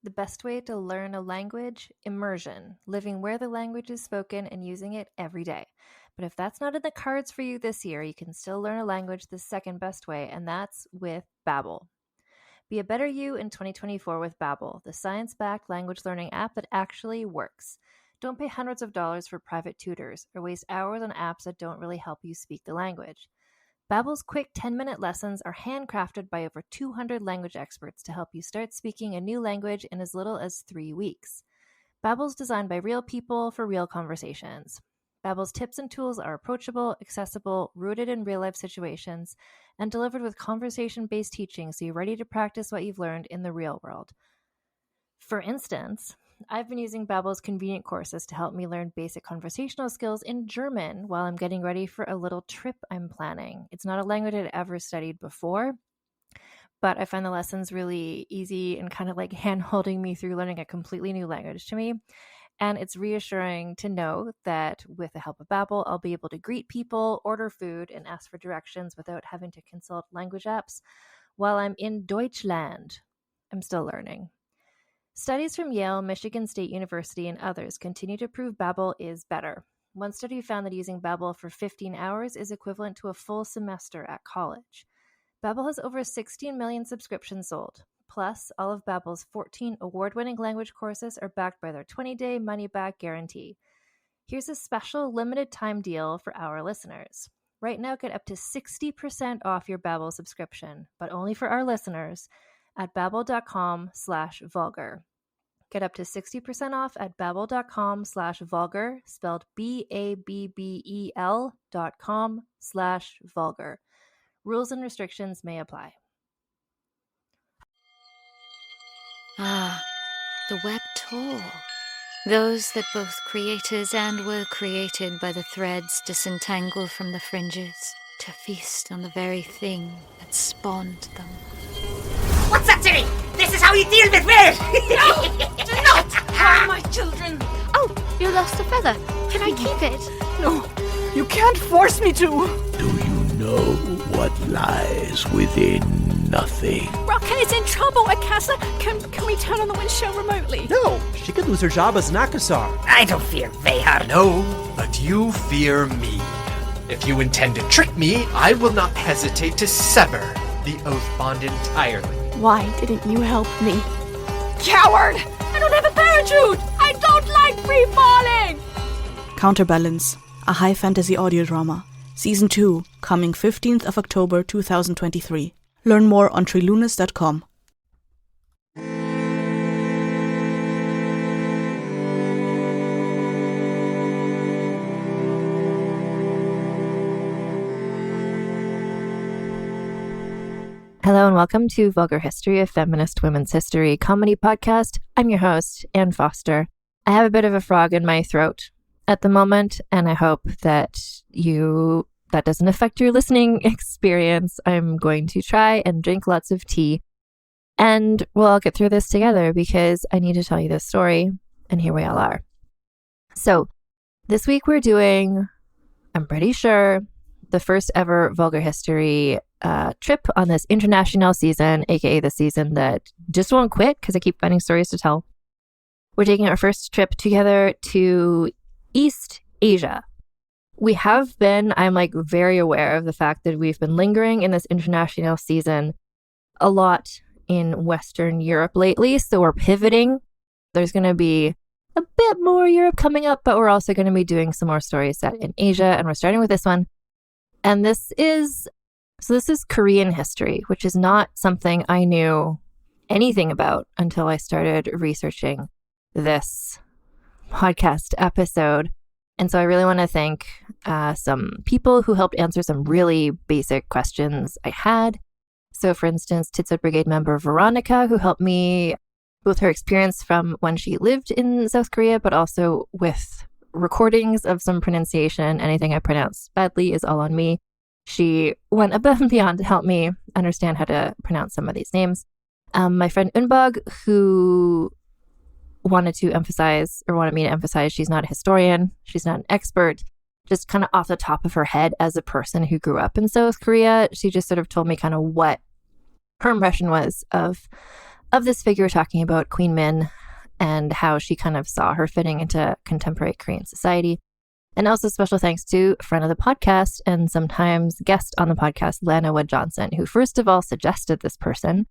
The best way to learn a language? Immersion, living where the language is spoken and using it every day. But if that's not in the cards for you this year, you can still learn a language the second best way, and that's with Babbel. Be a better you in 2024 with Babbel, the science-backed language learning app that actually works. Don't pay hundreds of dollars for private tutors or waste hours on apps that don't really help you speak the language. Babbel's quick 10-minute lessons are handcrafted by over 200 language experts to help you start speaking a new language in as little as 3 weeks. Babbel's designed by real people for real conversations. Babbel's tips and tools are approachable, accessible, rooted in real-life situations, and delivered with conversation-based teaching so you're ready to practice what you've learned in the real world. For instance, I've been using Babbel's convenient courses to help me learn basic conversational skills in German while I'm getting ready for a little trip I'm planning. It's not a language I'd ever studied before, but I find the lessons really easy and kind of like hand-holding me through learning a completely new language to me. And it's reassuring to know that with the help of Babbel, I'll be able to greet people, order food, and ask for directions without having to consult language apps while I'm in Deutschland. I'm still learning. Studies from Yale, Michigan State University, and others continue to prove Babbel is better. One study found that using Babbel for 15 hours is equivalent to a full semester at college. Babbel has over 16 million subscriptions sold. Plus, all of Babbel's 14 award-winning language courses are backed by their 20-day money-back guarantee. Here's a special limited-time deal for our listeners. Right now, get up to 60% off your Babbel subscription, but only for our listeners, at babbel.com/vulgar. Get up to 60% off at babbel.com/vulgar, spelled BABBEL.com/vulgar. Rules and restrictions may apply. Ah, the web tour. Those that both creators and were created by the threads disentangle from the fringes to feast on the very thing that spawned them. What's up, Timmy? This is how you deal with weird! No! Do not harm my children! Oh, you lost a feather. Can I keep it? No, you can't force me to! Do you know what lies within nothing? Rocket's in trouble, Akasa! Can we turn on the wind show remotely? No, she could lose her job as an Akasar. I don't fear Vehar. No, but you fear me. If you intend to trick me, I will not hesitate to sever the oath bond entirely. Why didn't you help me? Coward! I don't have a parachute! I don't like free falling! Counterbalance, a high fantasy audio drama. Season 2, coming 15th of October 2023. Learn more on trilunas.com. Hello and welcome to Vulgar History, a feminist women's history comedy podcast. I'm your host, Anne Foster. I have a bit of a frog in my throat at the moment, and I hope that that doesn't affect your listening experience. I'm going to try and drink lots of tea, and we'll all get through this together because I need to tell you this story, and here we all are. So this week we're doing, I'm pretty sure, the first ever Vulgar History trip on this internationale season, aka the season that just won't quit because I keep finding stories to tell. We're taking our first trip together to East Asia. We have been, I'm like very aware of the fact that we've been lingering in this internationale season a lot in Western Europe lately, so we're pivoting. There's going to be a bit more Europe coming up, but we're also going to be doing some more stories set in Asia, and we're starting with this one. And this is Korean history, which is not something I knew anything about until I started researching this podcast episode. And so I really want to thank some people who helped answer some really basic questions I had. So for instance, Titsa Brigade member Veronica, who helped me with her experience from when she lived in South Korea, but also with recordings of some pronunciation. Anything I pronounce badly is all on me. She went above and beyond to help me understand how to pronounce some of these names. My friend Unbog, who wanted me to emphasize she's not a historian, she's not an expert, just kind of off the top of her head as a person who grew up in South Korea. She just sort of told me kind of what her impression was of of this figure talking about Queen Min and how she kind of saw her fitting into contemporary Korean society. And also special thanks to a friend of the podcast and sometimes guest on the podcast, Lana Wood Johnson, who first of all suggested this person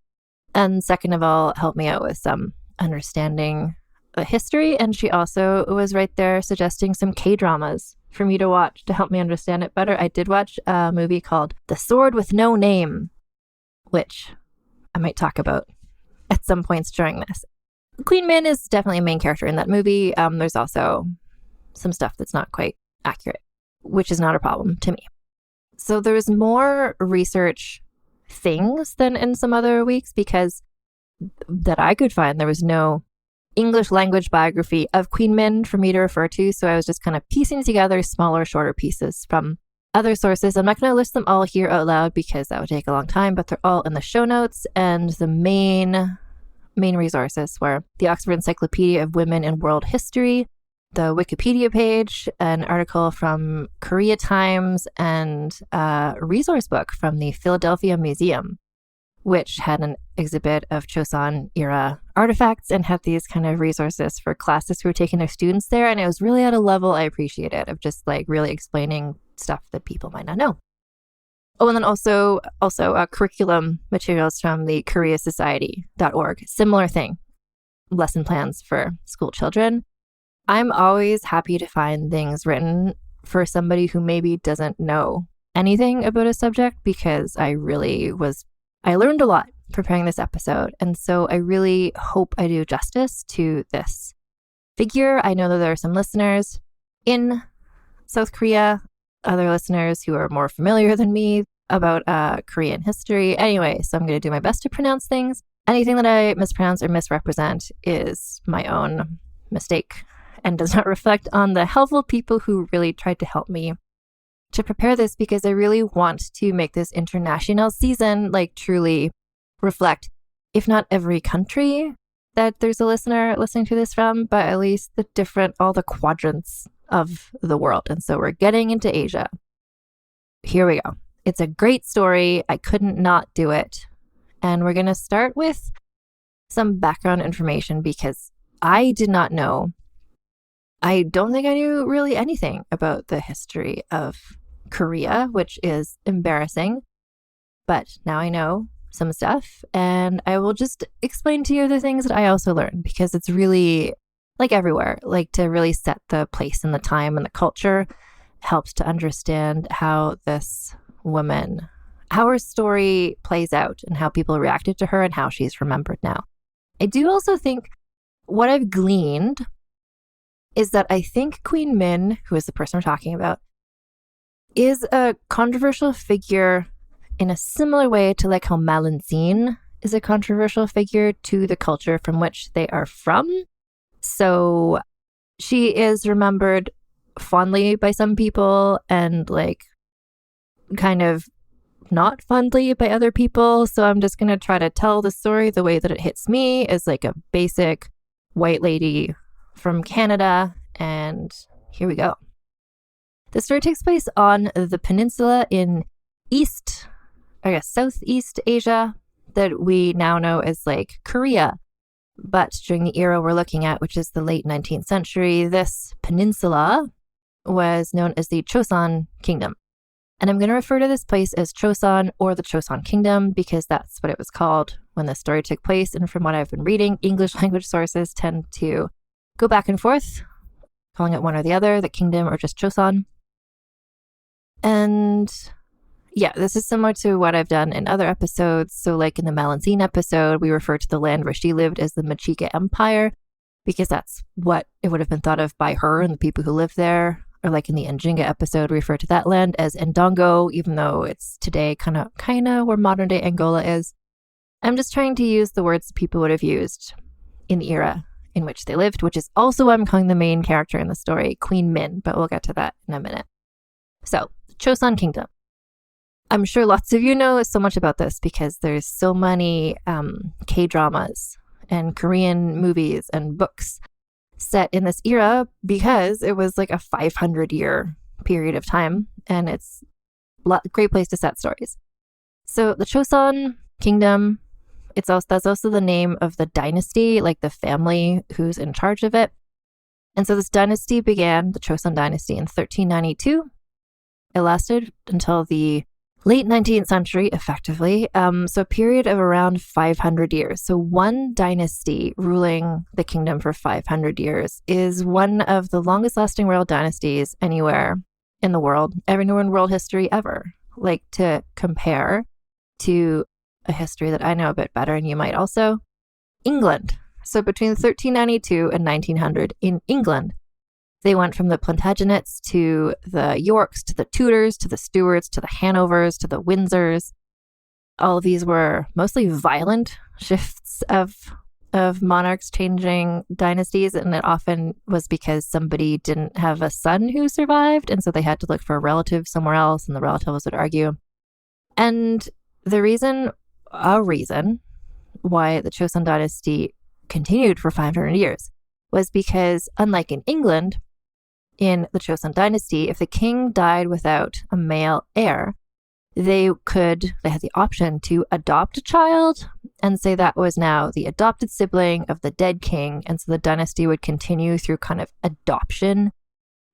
and second of all helped me out with some understanding the history. And she also was right there suggesting some K-dramas for me to watch to help me understand it better. I did watch a movie called The Sword with No Name, which I might talk about at some points during this. Queen Min is definitely a main character in that movie. There's also some stuff that's not quite accurate, which is not a problem to me. So there's more research things than in some other weeks because that I could find there was no English language biography of Queen Min for me to refer to. So I was just kind of piecing together smaller, shorter pieces from other sources. I'm not going to list them all here out loud because that would take a long time, but they're all in the show notes. And the main resources were the Oxford Encyclopedia of Women in World History, the Wikipedia page, an article from Korea Times, and a resource book from the Philadelphia Museum, which had an exhibit of Joseon era artifacts and had these kind of resources for classes who were taking their students there. And it was really at a level I appreciated of just like really explaining stuff that people might not know. Oh, and then also curriculum materials from the koreasociety.org. Similar thing, lesson plans for school children. I'm always happy to find things written for somebody who maybe doesn't know anything about a subject because I learned a lot preparing this episode. And so I really hope I do justice to this figure. I know that there are some listeners in South Korea, other listeners who are more familiar than me about Korean history. Anyway, so I'm going to do my best to pronounce things. Anything that I mispronounce or misrepresent is my own mistake and does not reflect on the helpful people who really tried to help me to prepare this because I really want to make this international season like truly reflect, if not every country that there's a listener listening to this from, but at least all the quadrants of the world. And so we're getting into Asia. Here we go. It's a great story. I couldn't not do it. And we're going to start with some background information because I did not know. I don't think I knew really anything about the history of Korea, which is embarrassing. But now I know some stuff and I will just explain to you the things that I also learned because it's really like everywhere, like to really set the place and the time and the culture helps to understand how this woman, how her story plays out and how people reacted to her and how she's remembered now. I do also think what I've gleaned is that I think Queen Min, who is the person we're talking about, is a controversial figure in a similar way to like how Malinzine is a controversial figure to the culture from which they are from. So she is remembered fondly by some people and like kind of not fondly by other people. So I'm just going to try to tell the story the way that it hits me as like a basic white lady from Canada. And here we go. The story takes place on the peninsula in Southeast Asia that we now know as like Korea. But during the era we're looking at, which is the late 19th century, this peninsula was known as the Joseon Kingdom. And I'm going to refer to this place as Joseon or the Joseon Kingdom because that's what it was called when the story took place. And from what I've been reading, English language sources tend to go back and forth, calling it one or the other, the kingdom or just Joseon. And yeah, this is similar to what I've done in other episodes. So like in the Malinzine episode, we refer to the land where she lived as the Machika Empire because that's what it would have been thought of by her and the people who lived there. Or like in the Njinga episode, we refer to that land as Ndongo, even though it's today kind of where modern day Angola is. I'm just trying to use the words people would have used in the era in which they lived, which is also why I'm calling the main character in the story Queen Min, but we'll get to that in a minute. So, Joseon Kingdom. I'm sure lots of you know so much about this because there's so many K-dramas and Korean movies and books set in this era because it was like a 500-year period of time and it's a great place to set stories. So the Joseon Kingdom That's also the name of the dynasty, like the family who's in charge of it. And so this dynasty began, the Joseon dynasty, in 1392. It lasted until the late 19th century, effectively. So a period of around 500 years. So one dynasty ruling the kingdom for 500 years is one of the longest lasting royal dynasties anywhere in the world, anywhere in world history ever. Like, to compare to a history that I know a bit better, and you might also, England. So between 1392 and 1900 in England, they went from the Plantagenets to the Yorks, to the Tudors, to the Stuarts, to the Hanovers, to the Windsors. All of these were mostly violent shifts of monarchs changing dynasties, and it often was because somebody didn't have a son who survived, and so they had to look for a relative somewhere else, and the relatives would argue. And a reason why the Joseon dynasty continued for 500 years was because, unlike in England, in the Joseon dynasty, if the king died without a male heir, they had the option to adopt a child and say that was now the adopted sibling of the dead king. And so the dynasty would continue through kind of adoption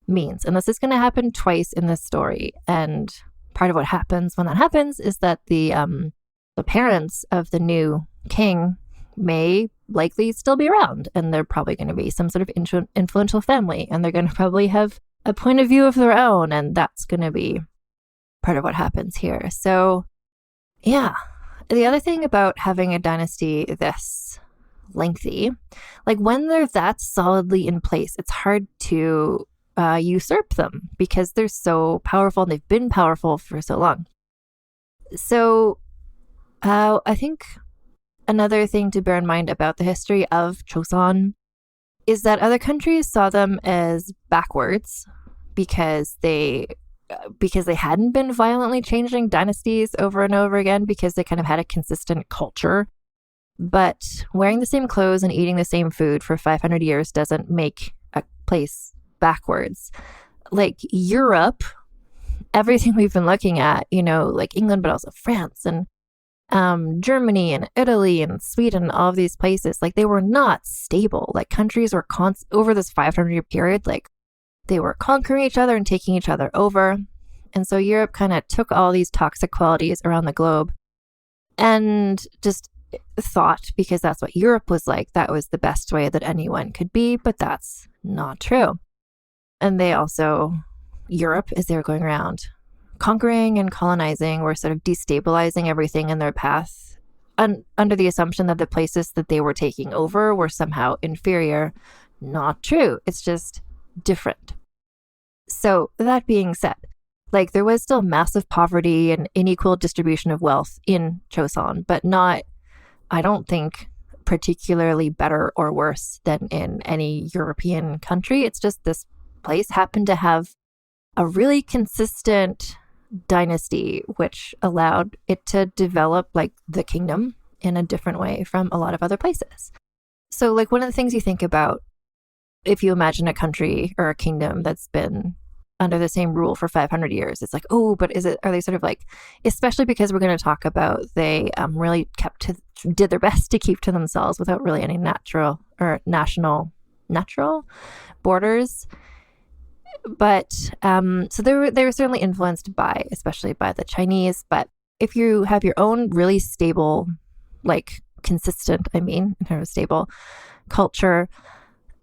means. And this is going to happen twice in this story. And part of what happens when that happens is that the parents of the new king may likely still be around, and they're probably going to be some sort of influential family, and they're going to probably have a point of view of their own, and that's going to be part of what happens here. So yeah, the other thing about having a dynasty this lengthy, like when they're that solidly in place, it's hard to usurp them because they're so powerful, and they've been powerful for so long. So I think another thing to bear in mind about the history of Joseon is that other countries saw them as backwards because they hadn't been violently changing dynasties over and over again, because they kind of had a consistent culture. But wearing the same clothes and eating the same food for 500 years doesn't make a place backwards. Like Europe, everything we've been looking at, like England, but also France and Germany and Italy and Sweden, all of these places, like they were not stable. Like countries were over this 500-year period, like they were conquering each other and taking each other over. And so Europe kind of took all these toxic qualities around the globe and just thought, because that's what Europe was like, that was the best way that anyone could be, but that's not true. And Europe, as they were going around conquering and colonizing, were sort of destabilizing everything in their path under the assumption that the places that they were taking over were somehow inferior. Not true. It's just different. So that being said, like there was still massive poverty and unequal distribution of wealth in Joseon, but not, I don't think, particularly better or worse than in any European country. It's just this place happened to have a really consistent dynasty, which allowed it to develop like the kingdom in a different way from a lot of other places. So like one of the things you think about if you imagine a country or a kingdom that's been under the same rule for 500 years, it's like, oh, but are they sort of like, especially because we're going to talk about they really did their best to keep to themselves without really any natural borders. But so they were certainly influenced especially by the Chinese. But if you have your own really stable, like consistent, in terms of stable culture,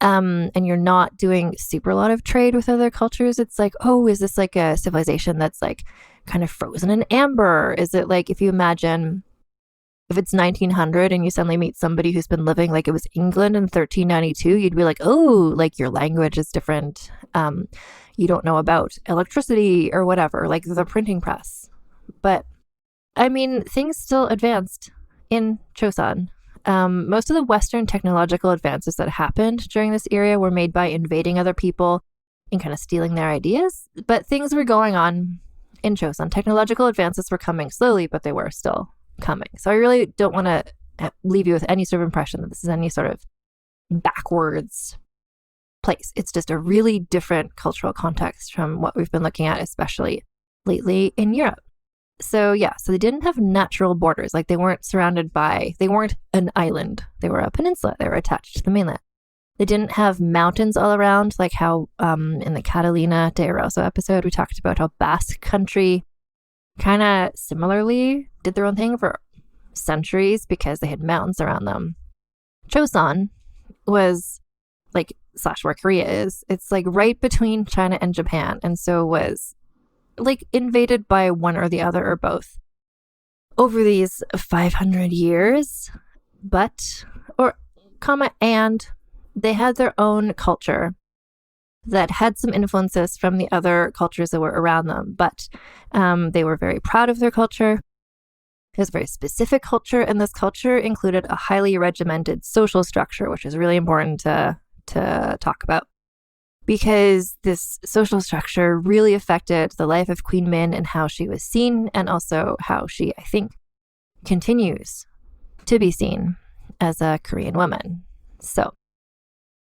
and you're not doing super a lot of trade with other cultures, it's like, oh, is this like a civilization that's like kind of frozen in amber? Is it like, if you imagine if it's 1900 and you suddenly meet somebody who's been living like it was England in 1392, you'd be like, oh, like your language is different. You don't know about electricity or whatever, like the printing press. But things still advanced in Joseon. Most of the Western technological advances that happened during this era were made by invading other people and kind of stealing their ideas. But things were going on in Joseon. Technological advances were coming slowly, but they were still coming. So I really don't want to leave you with any sort of impression that this is any sort of backwards place. It's just a really different cultural context from what we've been looking at, especially lately in Europe. So they didn't have natural borders. Like they weren't an island. They were a peninsula. They were attached to the mainland. They didn't have mountains all around, like how in the Catalina de Eroso episode, we talked about how Basque Country kind of similarly did their own thing for centuries because they had mountains around them. Joseon was like / where Korea is. It's like right between China and Japan. And so was like invaded by one or the other or both over these 500 years, and they had their own culture that had some influences from the other cultures that were around them, but they were very proud of their culture. It was a very specific culture, and this culture included a highly regimented social structure, which is really important to talk about, because this social structure really affected the life of Queen Min and how she was seen, and also how she, I think, continues to be seen as a Korean woman. So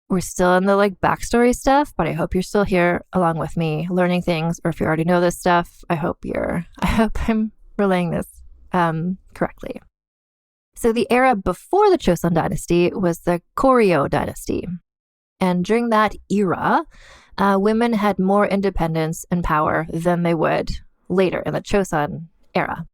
we're still in the like backstory stuff, but I hope you're still here along with me learning things, or if you already know this stuff, I hope I'm relaying this correctly. So the era before the Joseon dynasty was the Koryo dynasty. And during that era, women had more independence and power than they would later in the Joseon era.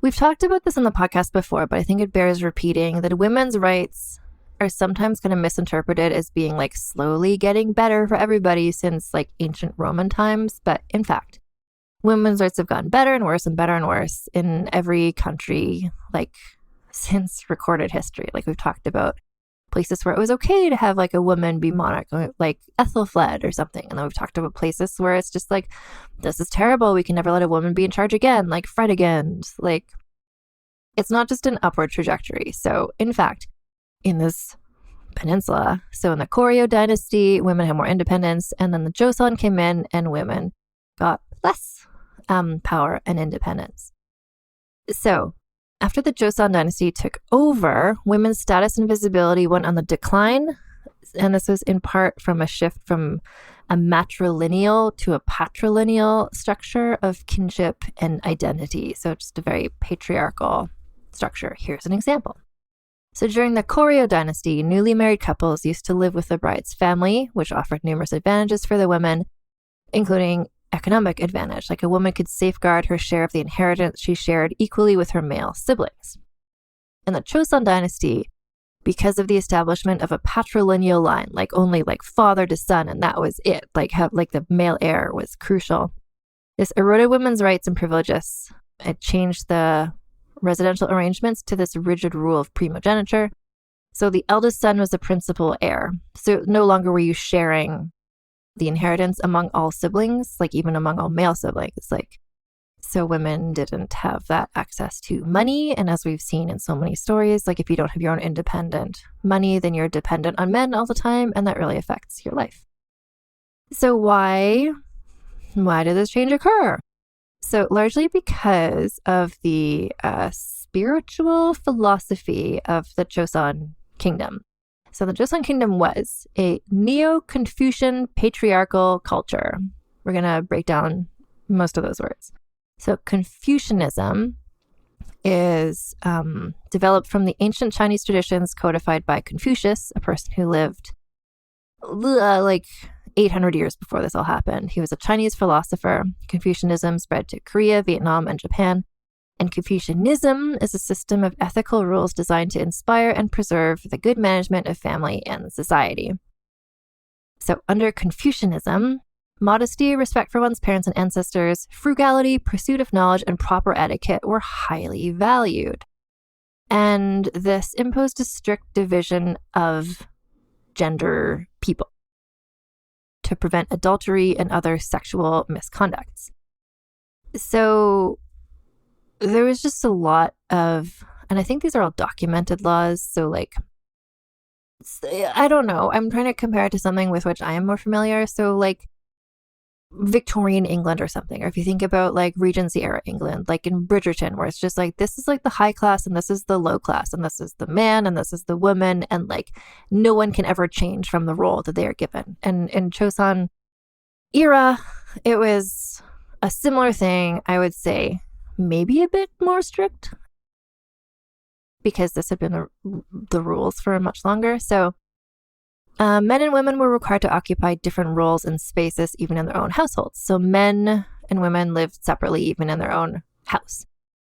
We've talked about this on the podcast before, but I think it bears repeating that women's rights are sometimes kind of misinterpreted as being like slowly getting better for everybody since like ancient Roman times. But in fact, women's rights have gotten better and worse in every country, like since recorded history. Like we've talked about places where it was okay to have like a woman be monarch, like Ethelfled or something. And then we've talked about places where it's just like, this is terrible. We can never let a woman be in charge again, like Fredegund. Like it's not just an upward trajectory. So in fact, in this peninsula, so in the Koryo dynasty, women had more independence. And then the Joseon came in and women got less power and independence. So after the Joseon dynasty took over, women's status and visibility went on the decline. And this was in part from a shift from a matrilineal to a patrilineal structure of kinship and identity. So just a very patriarchal structure. Here's an example. So during the Koryo dynasty, newly married couples used to live with the bride's family, which offered numerous advantages for the women, including economic advantage, like a woman could safeguard her share of the inheritance she shared equally with her male siblings. In the Joseon dynasty, because of the establishment of a patrilineal line, like only like father to son, and that was it, like the male heir was crucial. This eroded women's rights and privileges. It changed the residential arrangements to this rigid rule of primogeniture. So the eldest son was the principal heir. So no longer were you sharing the inheritance among all siblings, like even among all male siblings. Like, so women didn't have that access to money. And as we've seen in so many stories, like if you don't have your own independent money, then you're dependent on men all the time, and that really affects your life. So why did this change occur? So largely because of the spiritual philosophy of the Joseon Kingdom. So the Joseon Kingdom was a Neo-Confucian patriarchal culture. We're going to break down most of those words. So Confucianism is developed from the ancient Chinese traditions codified by Confucius, a person who lived like 800 years before this all happened. He was a Chinese philosopher. Confucianism spread to Korea, Vietnam, and Japan. And Confucianism is a system of ethical rules designed to inspire and preserve the good management of family and society. So under Confucianism, modesty, respect for one's parents and ancestors, frugality, pursuit of knowledge, and proper etiquette were highly valued. And this imposed a strict division of gender people to prevent adultery and other sexual misconducts. So there was just a lot of, and I think these are all documented laws. So like, I don't know. I'm trying to compare it to something with which I am more familiar. So like Victorian England or something. Or if you think about like Regency era England, like in Bridgerton, where it's just like, this is like the high class and this is the low class and this is the man and this is the woman. And like no one can ever change from the role that they are given. And in Joseon era, it was a similar thing, I would say maybe a bit more strict, because this had been the rules for much longer. So men and women were required to occupy different roles and spaces even in their own households. So men and women lived separately even in their own house.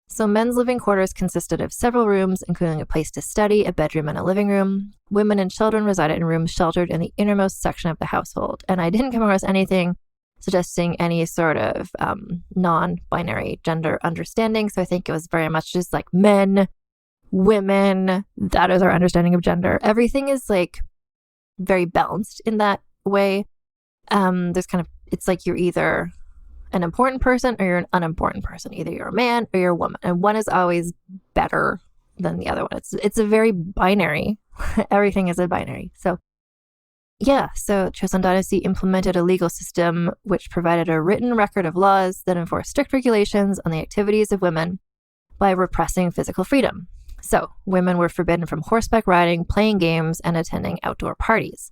So men's living quarters consisted of several rooms, including a place to study, a bedroom, and a living room. Women and children resided in rooms sheltered in the innermost section of the household. And I didn't come across anything suggesting any sort of non-binary gender understanding. So I think it was very much just like men, women, that is our understanding of gender. Everything is like very balanced in that way. There's kind of, it's like you're either an important person or you're an unimportant person. Either you're a man or you're a woman, and one is always better than the other one. It's a very binary. Everything is a binary. So yeah, so Joseon Dynasty implemented a legal system which provided a written record of laws that enforced strict regulations on the activities of women by repressing physical freedom. So women were forbidden from horseback riding, playing games, and attending outdoor parties.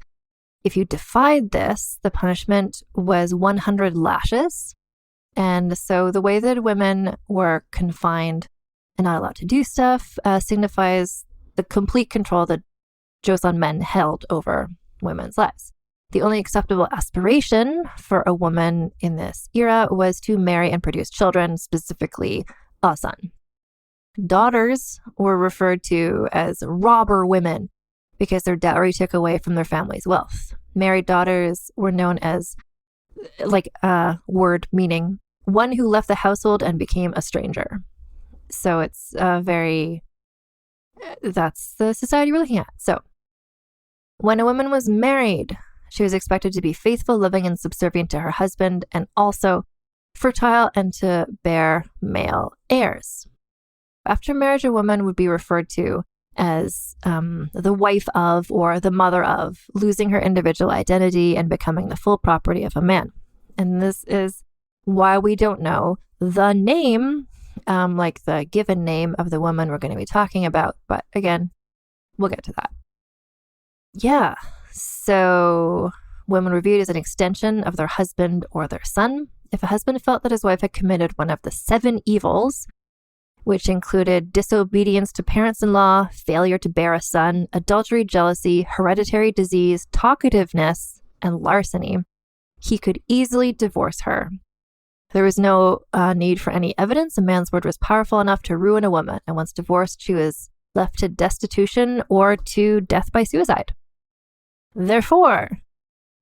If you defied this, the punishment was 100 lashes. And so the way that women were confined and not allowed to do stuff signifies the complete control that Joseon men held over women's lives. The only acceptable aspiration for a woman in this era was to marry and produce children, specifically a son. Daughters were referred to as robber women because their dowry took away from their family's wealth. Married daughters were known as, like a word meaning, one who left the household and became a stranger. So it's that's the society we're looking at. So when a woman was married, she was expected to be faithful, loving, and subservient to her husband, and also fertile and to bear male heirs. After marriage, a woman would be referred to as the wife of or the mother of, losing her individual identity and becoming the full property of a man. And this is why we don't know the name, like the given name of the woman we're going to be talking about. But again, we'll get to that. Yeah, so women were viewed as an extension of their husband or their son. If a husband felt that his wife had committed one of the 7 evils, which included disobedience to parents-in-law, failure to bear a son, adultery, jealousy, hereditary disease, talkativeness, and larceny, he could easily divorce her. There was no need for any evidence. A man's word was powerful enough to ruin a woman, and once divorced, she was left to destitution or to death by suicide. Therefore,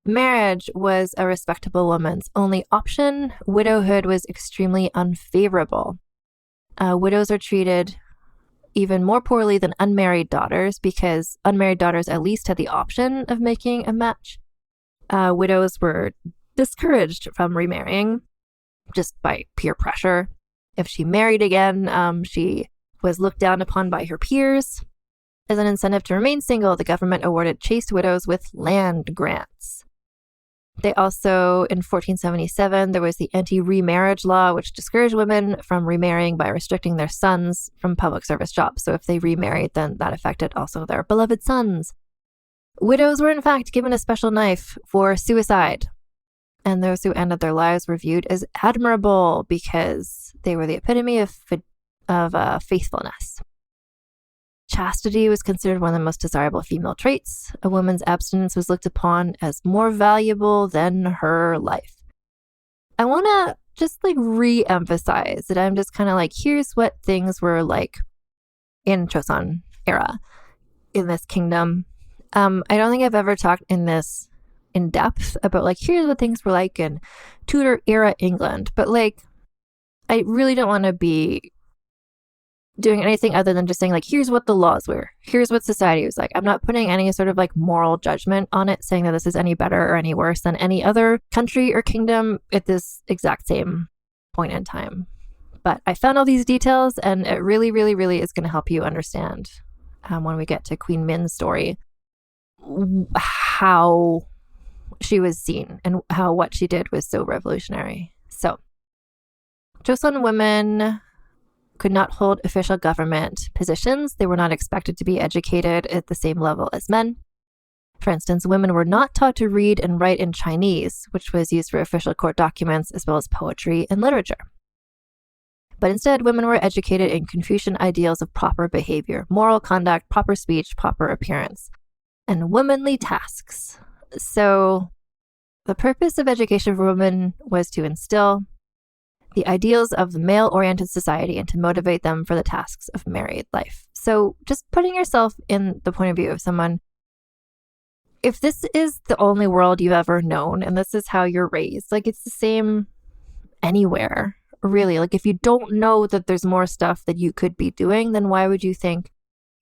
marriage was a respectable woman's only option. Widowhood was extremely unfavorable. Widows are treated even more poorly than unmarried daughters because unmarried daughters at least had the option of making a match. Widows were discouraged from remarrying just by peer pressure. If she married again, she was looked down upon by her peers. As an incentive to remain single, the government awarded chaste widows with land grants. They also, in 1477, there was the anti-remarriage law, which discouraged women from remarrying by restricting their sons from public service jobs. So if they remarried, then that affected also their beloved sons. Widows were, in fact, given a special knife for suicide. And those who ended their lives were viewed as admirable because they were the epitome of faithfulness. Chastity was considered one of the most desirable female traits. A woman's abstinence was looked upon as more valuable than her life. I want to just re-emphasize that I'm just kind of here's what things were like in Joseon era, in this kingdom. I don't think I've ever talked in this in depth about here's what things were like in Tudor era England, but I really don't want to be doing anything other than just saying here's what the laws were, here's what society was like. I'm not putting any sort of moral judgment on it, saying that this is any better or any worse than any other country or kingdom at this exact same point in time. But I found all these details, and it really, really, really is going to help you understand when we get to Queen Min's story how she was seen and how what she did was so revolutionary. So Joseon women could not hold official government positions. They were not expected to be educated at the same level as men. For instance, women were not taught to read and write in Chinese, which was used for official court documents, as well as poetry and literature. But instead, women were educated in Confucian ideals of proper behavior, moral conduct, proper speech, proper appearance, and womanly tasks. So the purpose of education for women was to instill the ideals of the male-oriented society and to motivate them for the tasks of married life. So just putting yourself in the point of view of someone, if this is the only world you've ever known and this is how you're raised, like it's the same anywhere, really. Like if you don't know that there's more stuff that you could be doing, then why would you think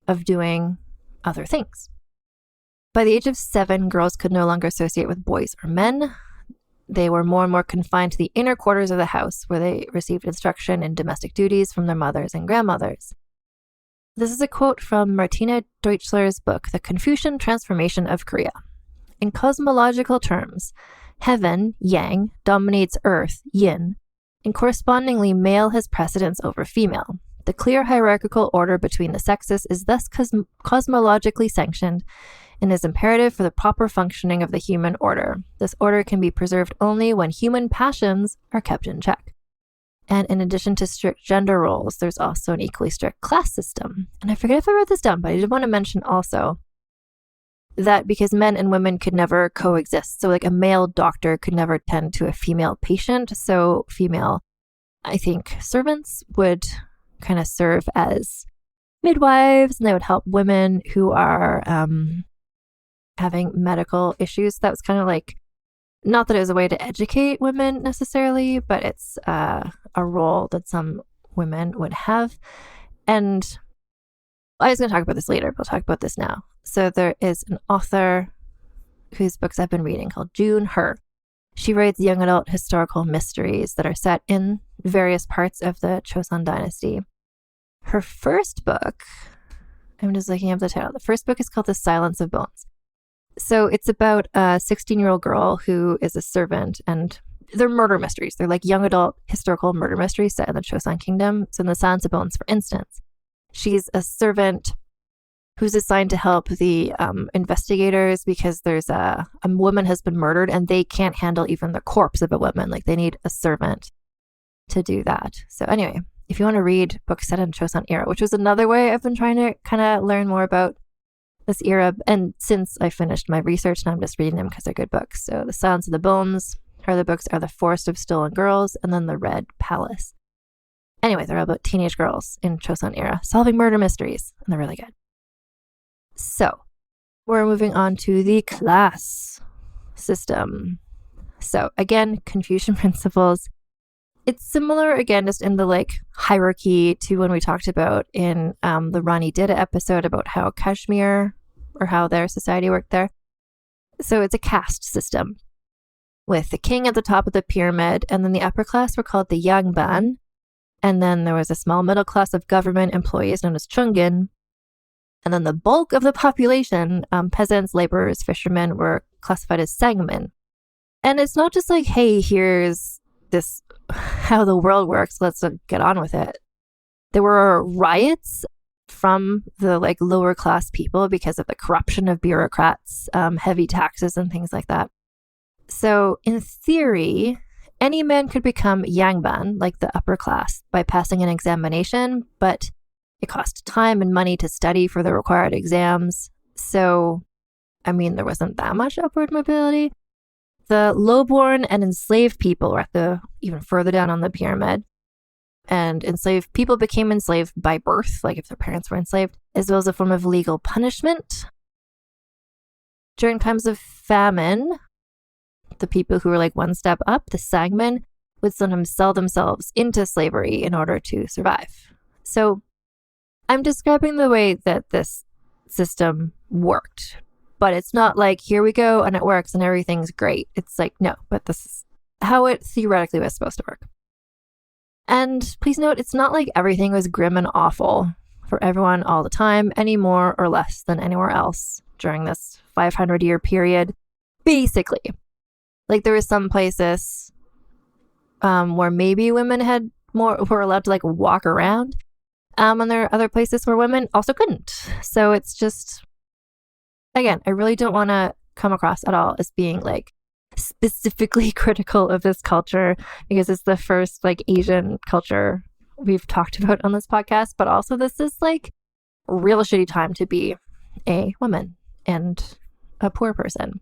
of doing other things? By the age of 7, girls could no longer associate with boys or men. They were more and more confined to the inner quarters of the house, where they received instruction in domestic duties from their mothers and grandmothers. This is a quote from Martina Deutschler's book, The Confucian Transformation of Korea. In cosmological terms, heaven, yang, dominates earth, yin, and correspondingly male has precedence over female. The clear hierarchical order between the sexes is thus cosmologically sanctioned and is imperative for the proper functioning of the human order. This order can be preserved only when human passions are kept in check. And in addition to strict gender roles, there's also an equally strict class system. And I forget if I wrote this down, but I did want to mention also that because men and women could never coexist. So like a male doctor could never tend to a female patient. So female, I think, servants would kind of serve as midwives, and they would help women who are having medical issues. That was kind of like, not that it was a way to educate women necessarily, but it's a role that some women would have. And I was going to talk about this later, but I'll talk about this now. So there is an author whose books I've been reading called June Her. She writes young adult historical mysteries that are set in various parts of the Joseon dynasty. Her first book, I'm just looking up the title. The first book is called The Silence of Bones. So it's about a 16-year-old girl who is a servant, and they're murder mysteries. They're like young adult historical murder mysteries set in the Joseon Kingdom. So in The Silence of Bones, for instance, she's a servant who's assigned to help the investigators because there's a woman has been murdered and they can't handle even the corpse of a woman. Like they need a servant to do that. So anyway, if you want to read books set in Joseon era, which was another way I've been trying to kind of learn more about this era, and since I finished my research, now I'm just reading them because they're good books. So The Silence of the Bones, her other books are The Forest of Stolen Girls, and then The Red Palace. Anyway, they're all about teenage girls in Joseon era solving murder mysteries, and they're really good. So we're moving on to the class system. So again, Confucian principles. It's similar, again, just in the like hierarchy to when we talked about in the Rani Dida episode about how Kashmir or how their society worked there. So it's a caste system with the king at the top of the pyramid, and then the upper class were called the Yangban, and then there was a small middle class of government employees known as Chungin, and then the bulk of the population, peasants, laborers, fishermen, were classified as Sangmin. And it's not just like, hey, here's this how the world works, let's get on with it. There were riots from the like lower class people because of the corruption of bureaucrats, heavy taxes and things like that. So in theory, any man could become Yangban, like the upper class, by passing an examination, but it cost time and money to study for the required exams. So, I mean, there wasn't that much upward mobility. The lowborn and enslaved people were at the even further down on the pyramid. And enslaved people became enslaved by birth, like if their parents were enslaved, as well as a form of legal punishment. During times of famine, the people who were like one step up, the Sangmen, would sometimes sell themselves into slavery in order to survive. So I'm describing the way that this system worked, but it's not like, here we go and it works and everything's great. It's like, no, but this is how it theoretically was supposed to work. And please note, it's not like everything was grim and awful for everyone all the time, any more or less than anywhere else during this 500-year period, basically. Like there were some places where maybe women were allowed to like walk around, and there are other places where women also couldn't. So it's just Again, I really don't want to come across at all as being like specifically critical of this culture because it's the first like Asian culture we've talked about on this podcast, but also this is like a real shitty time to be a woman and a poor person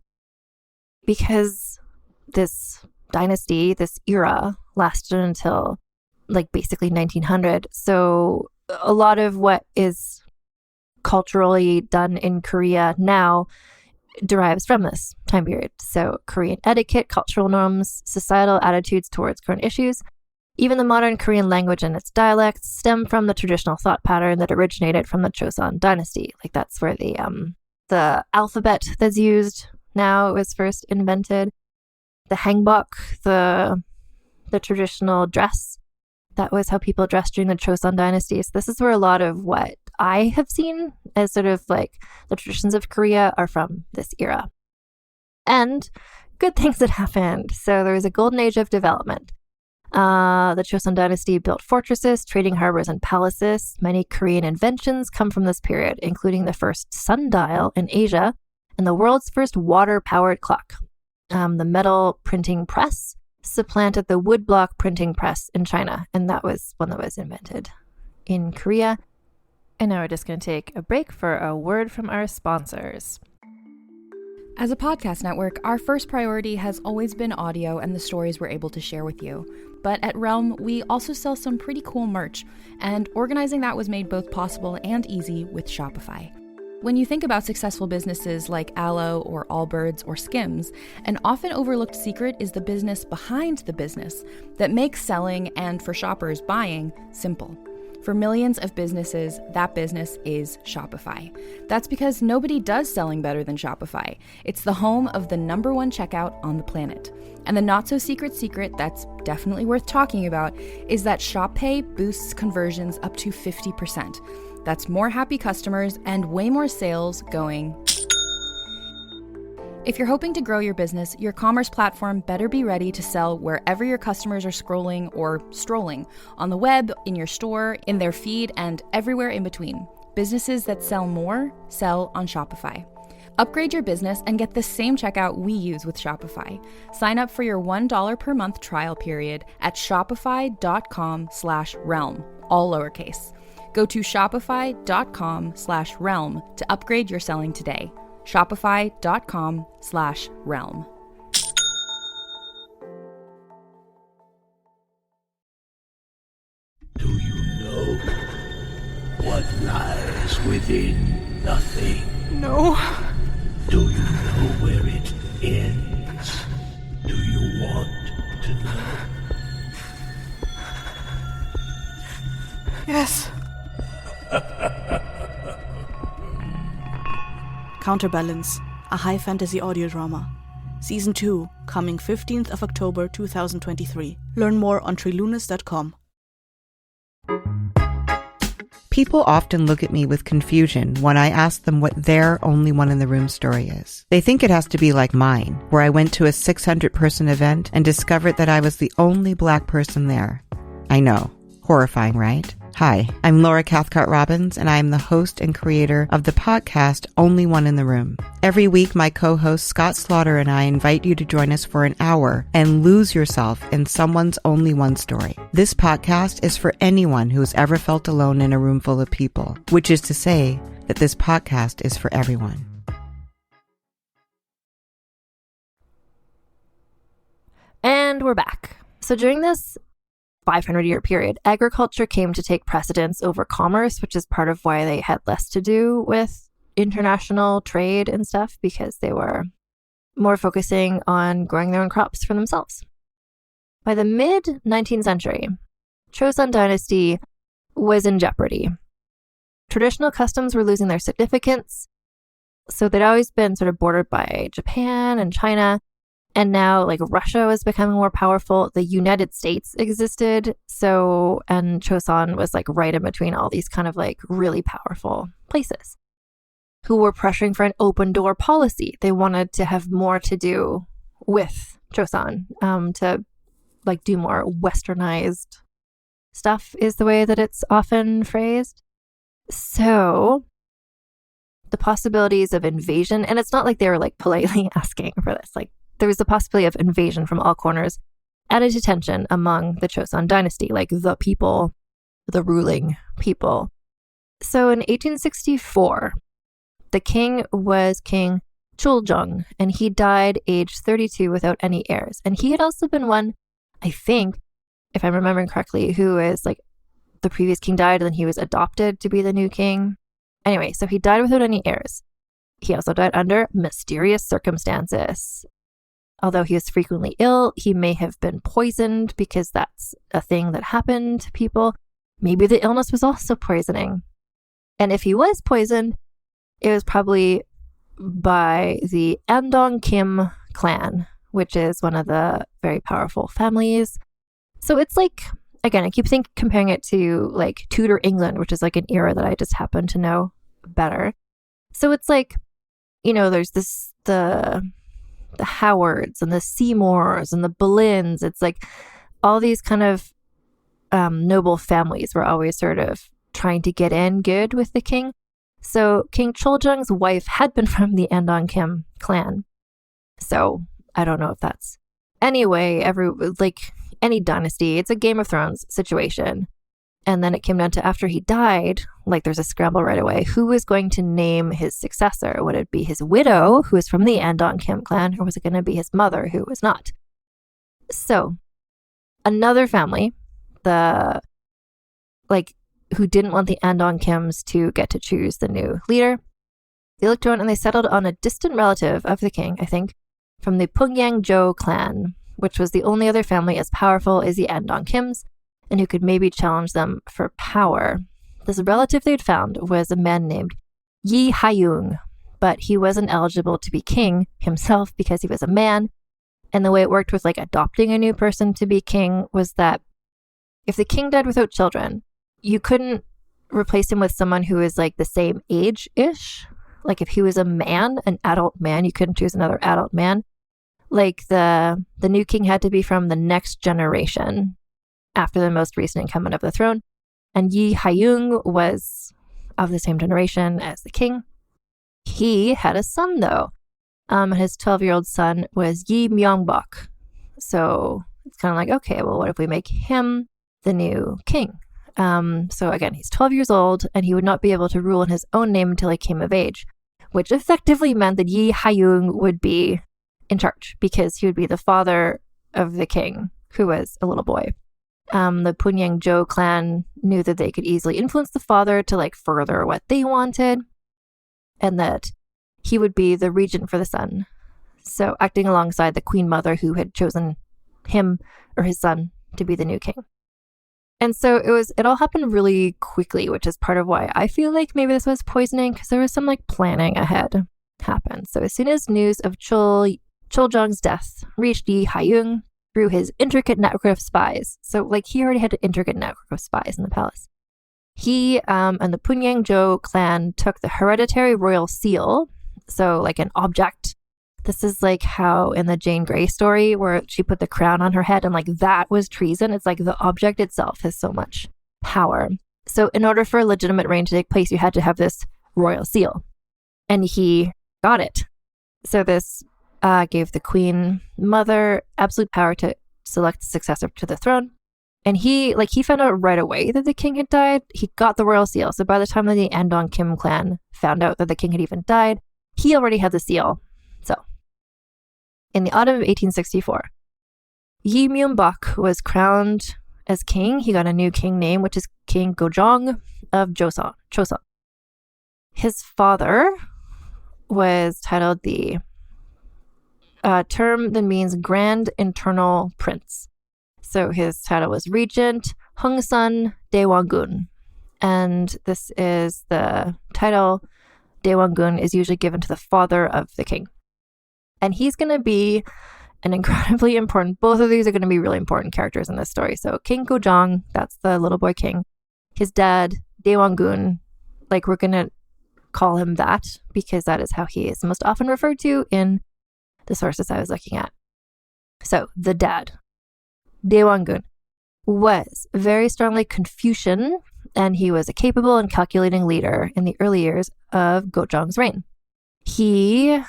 because this dynasty, this era lasted until like basically 1900. So a lot of what is culturally done in Korea now derives from this time period. So Korean etiquette, cultural norms, societal attitudes towards current issues, even the modern Korean language and its dialects stem from the traditional thought pattern that originated from the Joseon dynasty. Like that's where the alphabet that's used now was first invented. The hanbok, the traditional dress, that was how people dressed during the Joseon dynasty. So this is where a lot of what I have seen as sort of like the traditions of Korea are from this era. And good things that happened. So there was a golden age of development. The Joseon dynasty built fortresses, trading harbors, and palaces. Many Korean inventions come from this period, including the first sundial in Asia and the world's first water-powered clock. The metal printing press supplanted the woodblock printing press in China, and that was one that was invented in Korea. And now we're just going to take a break for a word from our sponsors. As a podcast network, our first priority has always been audio and the stories we're able to share with you. But at Realm, we also sell some pretty cool merch, and organizing that was made both possible and easy with Shopify. When you think about successful businesses like Aloe or Allbirds or Skims, an often overlooked secret is the business behind the business that makes selling and, for shoppers, buying simple. For millions of businesses, that business is Shopify. That's because nobody does selling better than Shopify. It's the home of the #1 checkout on the planet. And the not-so-secret secret that's definitely worth talking about is that Shop Pay boosts conversions up to 50%. That's more happy customers and way more sales going. If you're hoping to grow your business, your commerce platform better be ready to sell wherever your customers are scrolling or strolling, on the web, in your store, in their feed, and everywhere in between. Businesses that sell more, sell on Shopify. Upgrade your business and get the same checkout we use with Shopify. Sign up for your $1 per month trial period at shopify.com/realm, all lowercase. Go to shopify.com/realm to upgrade your selling today. Shopify.com/realm. Do you know what lies within nothing? No. Do you know where it ends? Do you want to know? Yes. Counterbalance, a high fantasy audio drama. Season 2, coming 15th of October 2023. Learn more on trilunas.com. People often look at me with confusion when I ask them what their only one in the room story is. They think it has to be like mine, where I went to a 600-person event and discovered that I was the only Black person there. I know. Horrifying, right? Hi, I'm Laura Cathcart-Robbins, and I am the host and creator of the podcast Only One in the Room. Every week, my co-host Scott Slaughter and I invite you to join us for an hour and lose yourself in someone's only one story. This podcast is for anyone who has ever felt alone in a room full of people, which is to say that this podcast is for everyone. And we're back. So during this 500-year period, agriculture came to take precedence over commerce, which is part of why they had less to do with international trade and stuff, because they were more focusing on growing their own crops for themselves. By the mid-19th century, Joseon dynasty was in jeopardy. Traditional customs were losing their significance, so they'd always been sort of bordered by Japan and China. And now, like, Russia was becoming more powerful. The United States existed. And Joseon was, like, right in between all these kind of, like, really powerful places who were pressuring for an open door policy. They wanted to have more to do with Joseon, to, like, do more westernized stuff is the way that it's often phrased. So the possibilities of invasion. And it's not like they were like politely asking for this. Like there was the possibility of invasion from all corners added to tension among the Joseon dynasty, like the people, the ruling people. So in 1864, the king was King Chuljong, and he died aged 32 without any heirs. And he had also been one, I think, if I'm remembering correctly, who is like the previous king died and then he was adopted to be the new king. Anyway, so he died without any heirs. He also died under mysterious circumstances. Although he was frequently ill, he may have been poisoned because that's a thing that happened to people. Maybe the illness was also poisoning. And if he was poisoned, it was probably by the Andong Kim clan, which is one of the very powerful families. So it's like, again, I keep comparing it to like Tudor England, which is like an era that I just happen to know better. So it's like, you know, there's the Howards and the Seymours and the Boleyns. It's like all these kind of noble families were always sort of trying to get in good with the king. So King Chuljong's wife had been from the Andong Kim clan. So I don't know if that's anyway, any dynasty, it's a Game of Thrones situation. And then it came down to after he died, like there's a scramble right away. Who was going to name his successor? Would it be his widow, who was from the Andong Kim clan, or was it going to be his mother, who was not? So another family, who didn't want the Andong Kims to get to choose the new leader, they looked around and they settled on a distant relative of the king, I think, from the Pungyangjo clan, which was the only other family as powerful as the Andong Kims, and who could maybe challenge them for power. This relative they'd found was a man named Yi Hayung, but he wasn't eligible to be king himself because he was a man. And the way it worked with like adopting a new person to be king was that if the king died without children, you couldn't replace him with someone who is like the same age-ish. Like if he was a man, an adult man, you couldn't choose another adult man. Like the new king had to be from the next generation after the most recent incumbent of the throne. And Yi Hayung was of the same generation as the king. He had a son though. His 12-year-old son was Yi Myongbok. So it's kind of like, okay, well, what if we make him the new king? So again, he's 12 years old and he would not be able to rule in his own name until he came of age, which effectively meant that Yi Hayung would be in charge because he would be the father of the king, who was a little boy. The Pungyangjo clan knew that they could easily influence the father to like further what they wanted, and that he would be the regent for the son. So acting alongside the queen mother who had chosen him or his son to be the new king. And so it all happened really quickly, which is part of why I feel like maybe this was poisoning, because there was some like planning ahead happen. So as soon as news of Chuljong's death reached Yi Hayung through his intricate network of spies, so like he already had an intricate network of spies in the palace, he and the Pungyangjo clan took the hereditary royal seal, so like an object. This is like how in the Jane Grey story where she put the crown on her head and like that was treason. It's like the object itself has so much power. So in order for a legitimate reign to take place, you had to have this royal seal. And he got it. So this gave the queen mother absolute power to select the successor to the throne. And he found out right away that the king had died. He got the royal seal. So by the time that the Andong Kim clan found out that the king had even died, he already had the seal. So in the autumn of 1864, Yi Myongbok was crowned as king. He got a new king name, which is King Gojong of Joseon. His father was titled the term that means Grand Internal Prince. So his title was Regent Hongsun Daewongun. And this is the title Daewongun is usually given to the father of the king. And he's going to be an incredibly important, both of these are going to be really important characters in this story. So King Gojong, that's the little boy king. His dad, Daewongun, like we're going to call him that because that is how he is most often referred to in the sources I was looking at. So the dad, Daewongun, was very strongly Confucian and he was a capable and calculating leader in the early years of Gojong's reign. He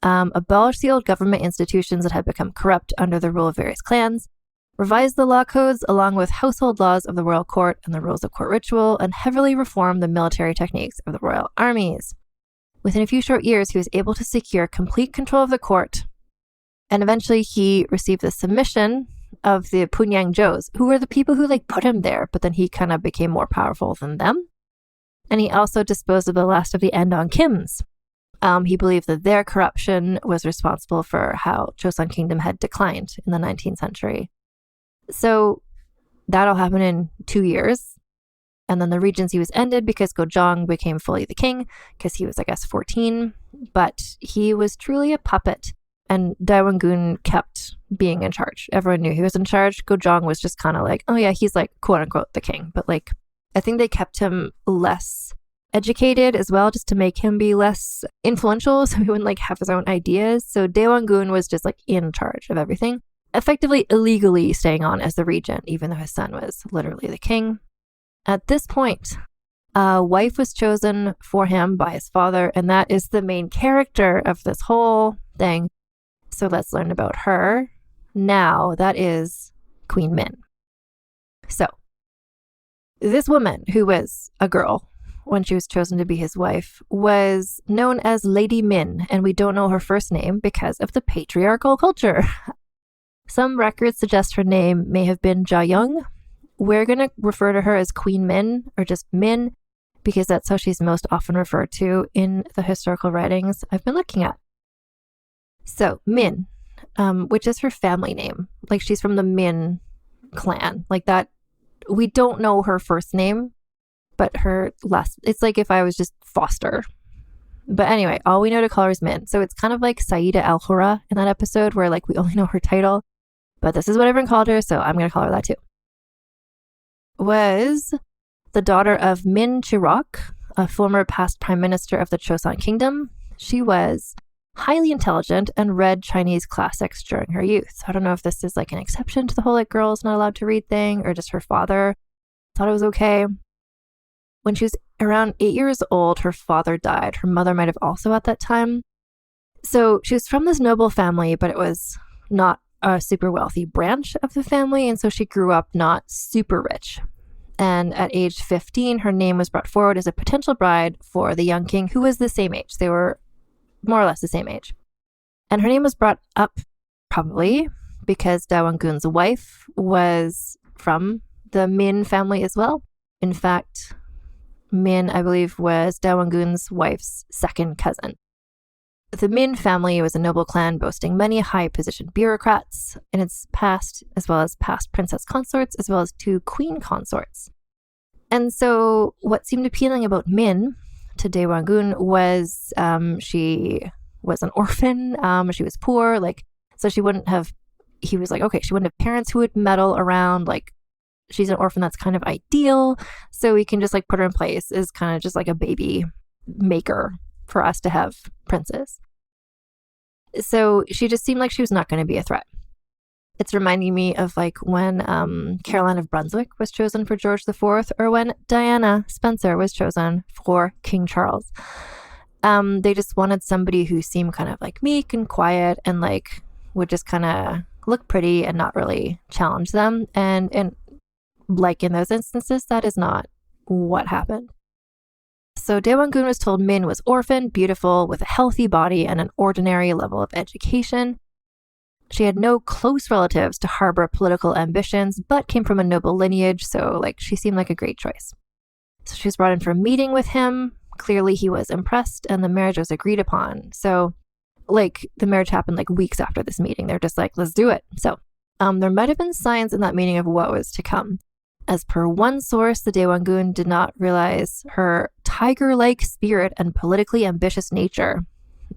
abolished the old government institutions that had become corrupt under the rule of various clans, revised the law codes along with household laws of the royal court and the rules of court ritual, and heavily reformed the military techniques of the royal armies. Within a few short years, he was able to secure complete control of the court, and eventually he received the submission of the Punyangjos, who were the people who put him there, but then he kind of became more powerful than them. And he also disposed of the last of the Andong Kims. He believed that their corruption was responsible for how Joseon Kingdom had declined in the 19th century. So that all happened in 2 years. And then the regency was ended because Gojong became fully the king, because he was, 14. But he was truly a puppet. And Daewon-gun kept being in charge. Everyone knew he was in charge. Gojong was just kind of oh yeah, he's quote unquote the king. But I think they kept him less educated as well, just to make him be less influential, so he wouldn't have his own ideas. So Daewon-gun was just in charge of everything, effectively illegally staying on as the regent, even though his son was literally the king. At this point, a wife was chosen for him by his father, and that is the main character of this whole thing. So let's learn about her now. That is Queen Min. So this woman, who was a girl when she was chosen to be his wife, was known as Lady Min, and we don't know her first name because of the patriarchal culture. Some records suggest her name may have been Ja-young. We're going to refer to her as Queen Min, or just Min, because that's how she's most often referred to in the historical writings I've been looking at. So, Min, which is her family name. She's from the Min clan. That, we don't know her first name, but her last, it's if I was just Foster. But anyway, all we know to call her is Min. So it's kind of like Saida Al-Hura in that episode where we only know her title, but this is what everyone called her, so I'm going to call her that too. Was the daughter of Min Chirok, a former past prime minister of the Joseon Kingdom. She was highly intelligent and read Chinese classics during her youth. I don't know if this is an exception to the whole girls not allowed to read thing, or just her father thought it was okay. When she was around 8 years old, her father died. Her mother might have also at that time. So she was from this noble family, but it was not a super wealthy branch of the family, and so she grew up not super rich. And at age 15, her name was brought forward as a potential bride for the young king, who was the same age. They were more or less the same age. And her name was brought up probably because Daewon-gun's wife was from the Min family as well. In fact, Min, I believe, was Daewon-gun's wife's second cousin. The Min family was a noble clan boasting many high-positioned bureaucrats in its past, as well as past princess consorts, as well as 2 queen consorts. And so what seemed appealing about Min to Daewon-gun was she was an orphan, she was poor, so she wouldn't have, he was okay, she wouldn't have parents who would meddle around, she's an orphan, that's kind of ideal, so we can just put her in place as kind of just a baby maker for us to have princes. So she just seemed like she was not going to be a threat. It's reminding me of when Caroline of Brunswick was chosen for George IV, or when Diana Spencer was chosen for King Charles. They just wanted somebody who seemed kind of meek and quiet and would just kind of look pretty and not really challenge them. And in those instances, that is not what happened. So Daewon-gun was told Min was orphaned, beautiful, with a healthy body and an ordinary level of education. She had no close relatives to harbor political ambitions, but came from a noble lineage, so she seemed like a great choice. So she was brought in for a meeting with him. Clearly he was impressed, and the marriage was agreed upon. So the marriage happened weeks after this meeting. They're just let's do it. So there might have been signs in that meeting of what was to come. As per one source, the Daewon-gun did not realize her tiger-like spirit and politically ambitious nature.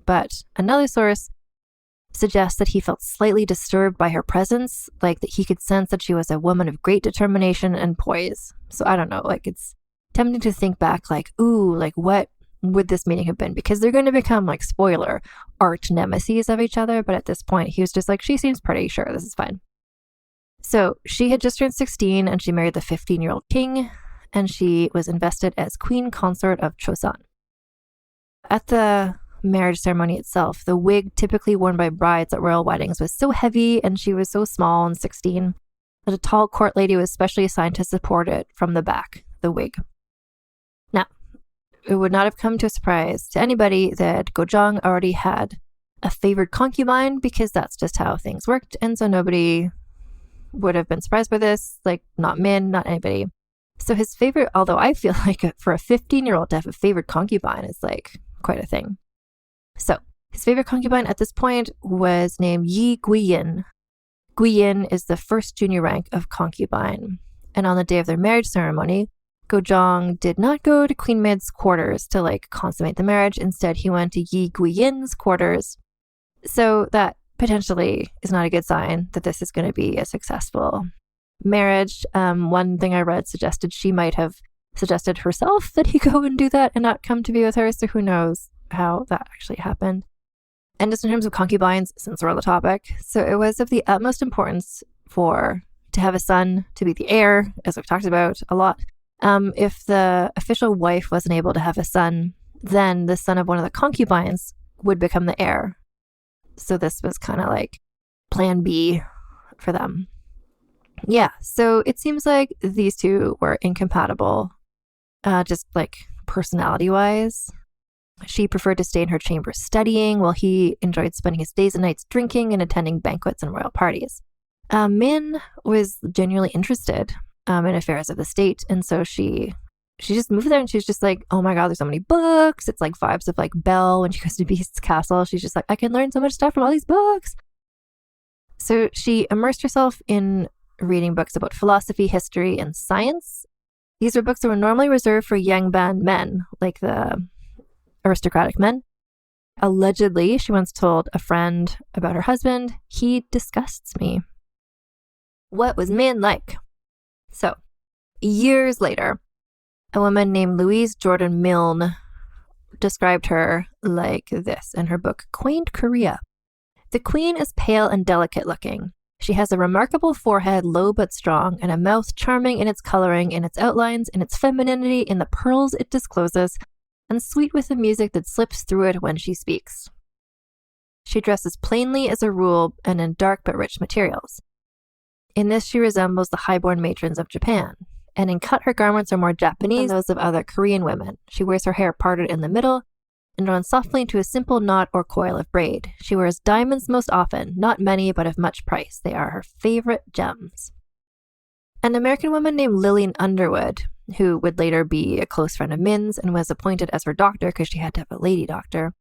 But another source suggests that he felt slightly disturbed by her presence, that he could sense that she was a woman of great determination and poise. So I don't know, it's tempting to think back, what would this meeting have been? Because they're going to become, spoiler, arch nemesis of each other. But at this point, he was just she seems pretty sure this is fine. So she had just turned 16 and she married the 15-year-old king. and she was invested as Queen Consort of Joseon. At the marriage ceremony itself, the wig typically worn by brides at royal weddings was so heavy, and she was so small and 16 that a tall court lady was specially assigned to support it from the back, the wig. Now, it would not have come to a surprise to anybody that Gojong already had a favored concubine, because that's just how things worked, and so nobody would have been surprised by this, like not Min, not anybody. So his favorite, although I feel like for a 15-year-old to have a favorite concubine is like quite a thing. So his favorite concubine at this point was named Yi Guiyin. Guiyin is the first junior rank of concubine. And on the day of their marriage ceremony, Gojong did not go to Queen Mid's quarters to like consummate the marriage. Instead, he went to Yi Guiyin's quarters. So that potentially is not a good sign that this is going to be a successful marriage. One thing I read suggested she might have suggested herself that he go and do that and not come to be with her. So who knows how that actually happened. And just in terms of concubines, since we're on the topic, so it was of the utmost importance to have a son to be the heir, as we've talked about a lot. If the official wife wasn't able to have a son, then the son of one of the concubines would become the heir. So this was kind of like plan B for them. Yeah, so it seems like these two were incompatible, just like personality-wise. She preferred to stay in her chamber studying, while he enjoyed spending his days and nights drinking and attending banquets and royal parties. Min was genuinely interested in affairs of the state, and so she just moved there, and she was just like, oh my god, there's so many books. It's like vibes of like Belle when she goes to Beast's castle. She's just like, I can learn so much stuff from all these books. So she immersed herself in reading books about philosophy, history, and science. These were books that were normally reserved for Yangban men, like the aristocratic men. Allegedly, she once told a friend about her husband, he disgusts me. What was Min like? So, years later, a woman named Louise Jordan Milne described her like this in her book, Quaint Korea. The queen is pale and delicate looking. She has a remarkable forehead, low but strong, and a mouth charming in its coloring, in its outlines, in its femininity, in the pearls it discloses, and sweet with the music that slips through it when she speaks. She dresses plainly as a rule and in dark but rich materials. In this she resembles the highborn matrons of Japan, and in cut her garments are more Japanese than those of other Korean women. She wears her hair parted in the middle and drawn softly into a simple knot or coil of braid. She wears diamonds most often, not many but of much price. They are her favorite gems. An American woman named Lillian Underwood, who would later be a close friend of Min's and was appointed as her doctor because she had to have a lady doctor,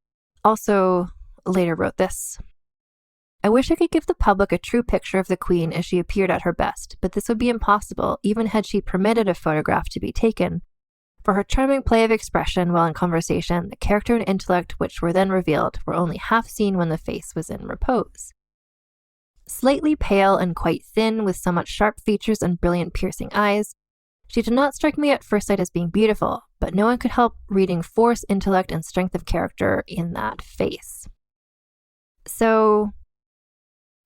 also later wrote this. I wish I could give the public a true picture of the queen as she appeared at her best, but this would be impossible, even had she permitted a photograph to be taken. For her charming play of expression while in conversation, the character and intellect which were then revealed were only half seen when the face was in repose. Slightly pale and quite thin, with somewhat sharp features and brilliant piercing eyes, she did not strike me at first sight as being beautiful, but no one could help reading force, intellect, and strength of character in that face. So,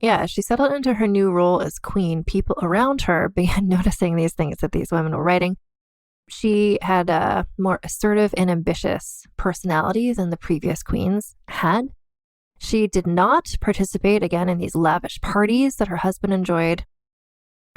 yeah, as she settled into her new role as queen, people around her began noticing these things that these women were writing. She had a more assertive and ambitious personality than the previous queens had. She did not participate again in these lavish parties that her husband enjoyed.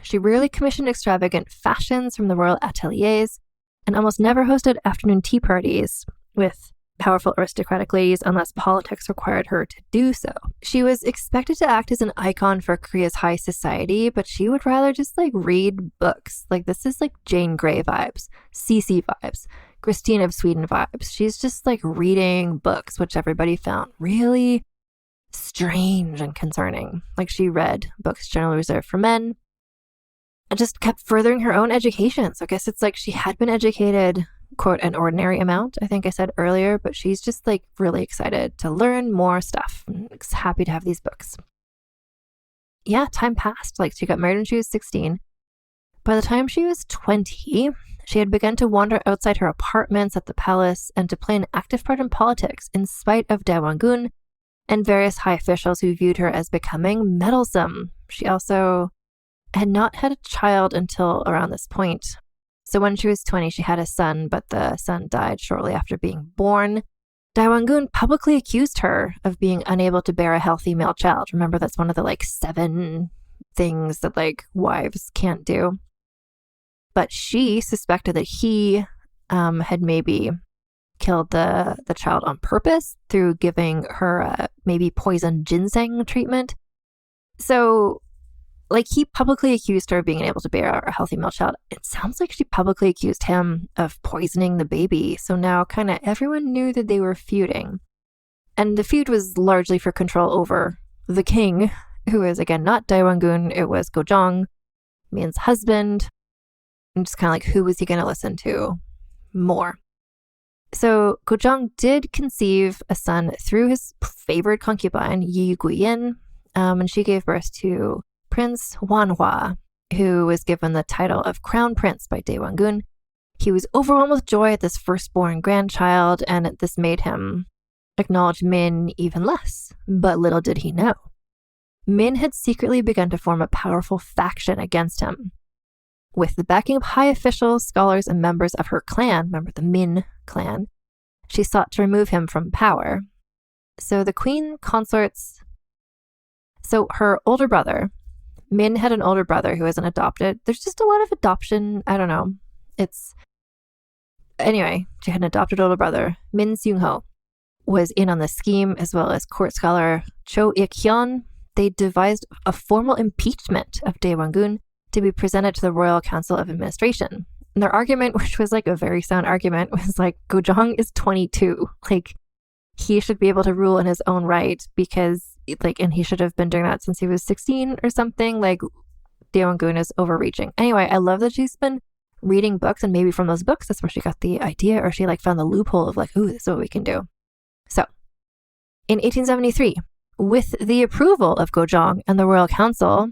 She rarely commissioned extravagant fashions from the royal ateliers and almost never hosted afternoon tea parties with powerful aristocratic ladies unless politics required her to do so. She was expected to act as an icon for Korea's high society, but she would rather just read books. This is Jane Grey vibes, Cece vibes, Christine of Sweden vibes. She's just reading books, which everybody found really strange and concerning. She read books generally reserved for men and just kept furthering her own education. So I guess it's she had been educated, quote, an ordinary amount, I think I said earlier, but she's just really excited to learn more stuff and happy to have these books. Yeah, time passed. She got married when she was 16. By the time she was 20, she had begun to wander outside her apartments at the palace and to play an active part in politics in spite of Daewon-gun and various high officials who viewed her as becoming meddlesome. She also had not had a child until around this point. So when she was 20, she had a son, but the son died shortly after being born. Daewon-gun publicly accused her of being unable to bear a healthy male child. Remember, that's one of the 7 things that wives can't do. But she suspected that he had maybe killed the child on purpose through giving her maybe poison ginseng treatment. So he publicly accused her of being unable to bear a healthy male child. It sounds like she publicly accused him of poisoning the baby. So now kind of everyone knew that they were feuding. And the feud was largely for control over the king, who is, again, not Daewon-gun. It was Gojong, Min's husband. And just kind of who was he going to listen to more? So Gojong did conceive a son through his favorite concubine, Yi Guiyin, and she gave birth to Prince Wanhua, who was given the title of Crown Prince by Daewon-gun. He was overwhelmed with joy at this firstborn grandchild, and this made him acknowledge Min even less. But little did he know, Min had secretly begun to form a powerful faction against him. With the backing of high officials, scholars, and members of her clan, remember the Min clan, she sought to remove him from power. So the queen consorts, her older brother, Min had an older brother who wasn't adopted. There's just a lot of adoption. I don't know. Anyway, she had an adopted older brother. Min Seung-ho was in on the scheme, as well as court scholar Cho Ik-hyun. They devised a formal impeachment of Daewon-gun to be presented to the Royal Council of Administration. And their argument, which was a very sound argument, was Gojong is 22. He should be able to rule in his own right because and he should have been doing that since he was 16 or something. Daewon-gun is overreaching. Anyway, I love that she's been reading books, and maybe from those books, that's where she got the idea, or she found the loophole of ooh, this is what we can do. So in 1873, with the approval of Gojong and the Royal Council,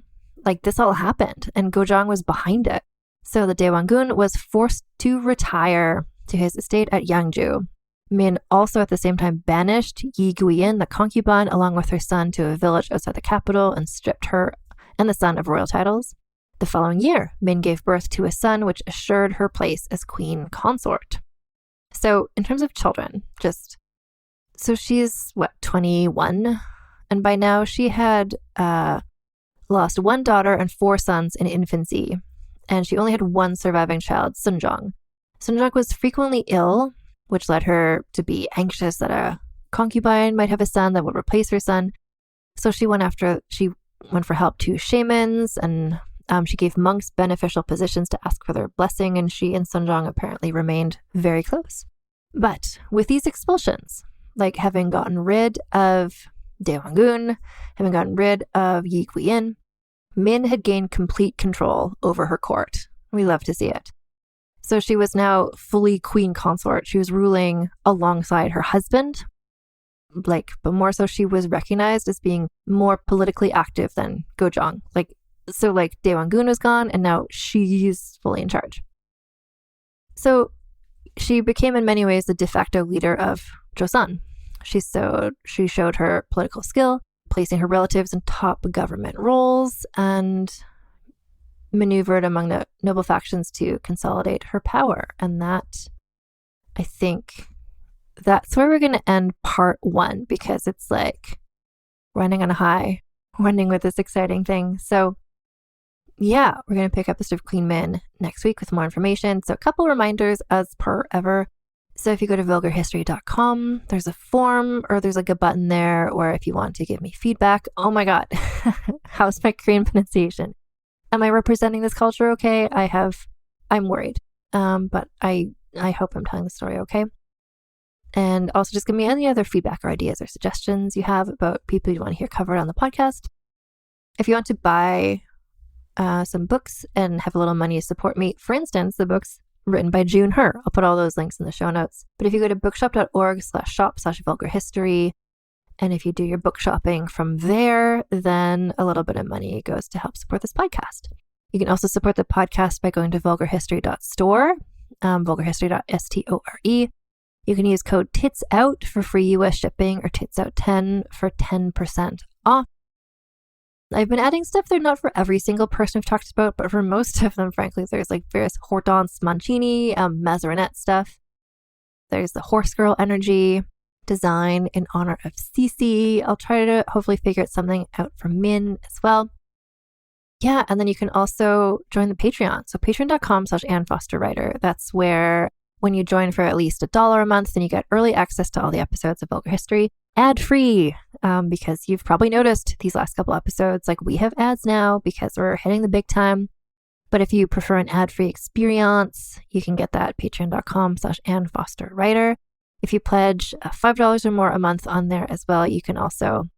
this all happened, and Gojong was behind it. So the Daewon-gun was forced to retire to his estate at Yangju. Min also at the same time banished Yi Guiyin, the concubine, along with her son to a village outside the capital and stripped her and the son of royal titles. The following year, Min gave birth to a son which assured her place as queen consort. So in terms of children, she's 21? And by now she had lost 1 daughter and 4 sons in infancy. And she only had 1 surviving child, Sunjong. Sunjong was frequently ill, which led her to be anxious that a concubine might have a son that would replace her son. So she went for help to shamans, and she gave monks beneficial positions to ask for their blessing, and she and Sunjong apparently remained very close. But with these expulsions, having gotten rid of Daewon-gun, having gotten rid of Yi Guiyin, Min had gained complete control over her court. We love to see it. So she was now fully queen consort. She was ruling alongside her husband. But more so, she was recognized as being more politically active than Gojong. Daewon-gun was gone, and now she's fully in charge. So she became in many ways the de facto leader of Joseon. She showed her political skill, placing her relatives in top government roles, and maneuvered among the noble factions to consolidate her power. And that, I think, that's where we're going to end part 1, because it's running on a high, running with this exciting thing. So yeah, we're going to pick up the story of Queen Min next week with more information. So a couple reminders as per ever. So if you go to vulgarhistory.com, there's a form, or there's a button there, or if you want to give me feedback. Oh my God, how's my Korean pronunciation? Am I representing this culture okay? I'm worried. But I hope I'm telling the story okay. And also just give me any other feedback or ideas or suggestions you have about people you want to hear covered on the podcast. If you want to buy some books and have a little money to support me, for instance, the books written by June Her, I'll put all those links in the show notes. But if you go to bookshop.org/shop/vulgarhistory, and if you do your book shopping from there, then a little bit of money goes to help support this podcast. You can also support the podcast by going to vulgarhistory.store, vulgarhistory.store. You can use code TITSOUT for free US shipping, or TITSOUT10 for 10% off. I've been adding stuff there, not for every single person we've talked about, but for most of them, frankly. There's like various Hortense Mancini, Mazarinette stuff. There's the Horse Girl energy design in honor of Cece. I'll try to hopefully figure something out for Min as well. Yeah, and then you can also join the Patreon. So patreon.com/AnnFosterWriter. That's where when you join for at least $1 a month, then you get early access to all the episodes of Vulgar History, ad-free, because you've probably noticed these last couple episodes, like we have ads now because we're hitting the big time. But if you prefer an ad-free experience, you can get that at patreon.com/AnnFosterWriter. If you pledge $5 or more a month on there as well, you can also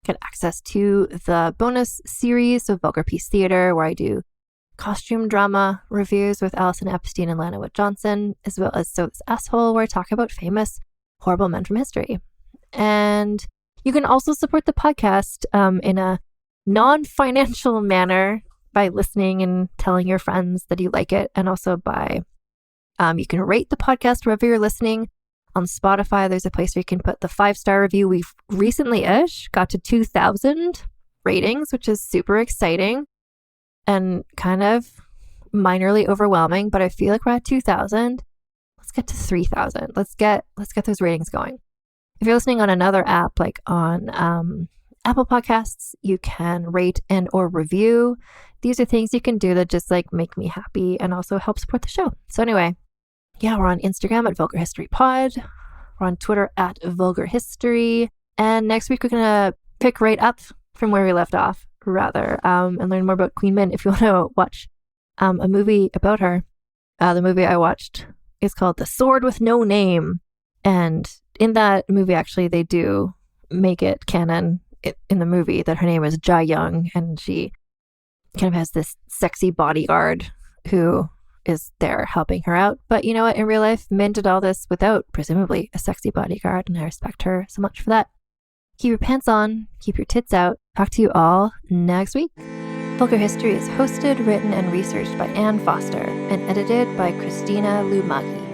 get access to the bonus series of Vulgar Peace Theater, where I do costume drama reviews with Allison Epstein and Lana Wood Johnson, as well as So This Asshole, where I talk about famous, horrible men from history. And you can also support the podcast in a non-financial manner by listening and telling your friends that you like it, and also by you can rate the podcast wherever you're listening. On Spotify, there's a place where you can put the 5-star review. We've recently-ish got to 2,000 ratings, which is super exciting and kind of minorly overwhelming, but I feel like we're at 2,000. Let's get to 3,000. Let's get those ratings going. If you're listening on another app, like on Apple Podcasts, you can rate and or review. These are things you can do that just like make me happy and also help support the show. So anyway, yeah, we're on Instagram at Vulgar History Pod. We're on Twitter at Vulgar History. And next week, we're going to pick right up from where we left off, rather, and learn more about Queen Min. If you want to watch a movie about her, the movie I watched is called The Sword with No Name. And in that movie, actually, they do make it canon in the movie that her name is Jia Young, and she kind of has this sexy bodyguard who is there helping her out. But you know what? In real life, Min did all this without, presumably, a sexy bodyguard, and I respect her so much for that. Keep your pants on, keep your tits out. Talk to you all next week. Vulgar History is hosted, written, and researched by Ann Foster and edited by Christina Lumagi.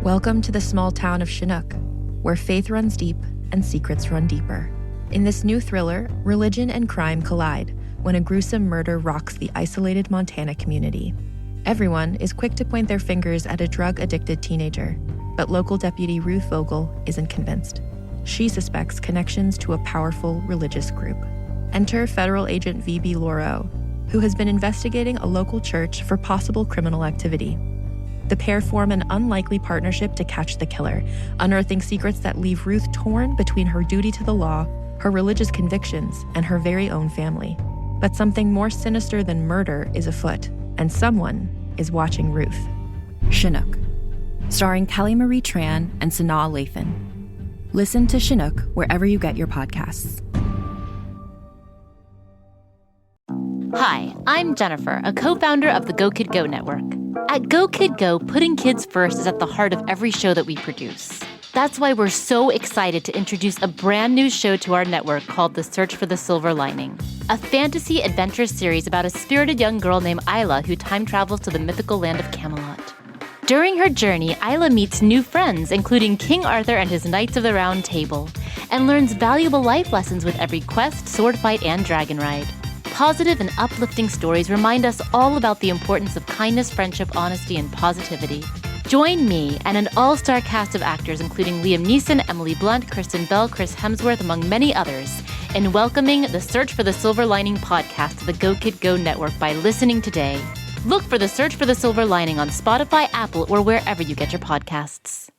Welcome to the small town of Chinook, where faith runs deep and secrets run deeper. In this new thriller, religion and crime collide when a gruesome murder rocks the isolated Montana community. Everyone is quick to point their fingers at a drug-addicted teenager, but local deputy Ruth Vogel isn't convinced. She suspects connections to a powerful religious group. Enter federal agent V.B. Laureau, who has been investigating a local church for possible criminal activity. The pair form an unlikely partnership to catch the killer, unearthing secrets that leave Ruth torn between her duty to the law, her religious convictions, and her very own family. But something more sinister than murder is afoot, and someone is watching Ruth. Chinook, starring Kelly Marie Tran and Sanaa Lathan. Listen to Chinook wherever you get your podcasts. Hi, I'm Jennifer, a co-founder of the Go Kid Go Network. At Go Kid Go, putting kids first is at the heart of every show that we produce. That's why we're so excited to introduce a brand new show to our network called The Search for the Silver Lining, a fantasy adventure series about a spirited young girl named Isla who time travels to the mythical land of Camelot. During her journey, Isla meets new friends, including King Arthur and his Knights of the Round Table, and learns valuable life lessons with every quest, sword fight, and dragon ride. Positive and uplifting stories remind us all about the importance of kindness, friendship, honesty, and positivity. Join me and an all-star cast of actors including Liam Neeson, Emily Blunt, Kristen Bell, Chris Hemsworth, among many others, in welcoming the Search for the Silver Lining podcast to the Go Kid Go Network by listening today. Look for the Search for the Silver Lining on Spotify, Apple, or wherever you get your podcasts.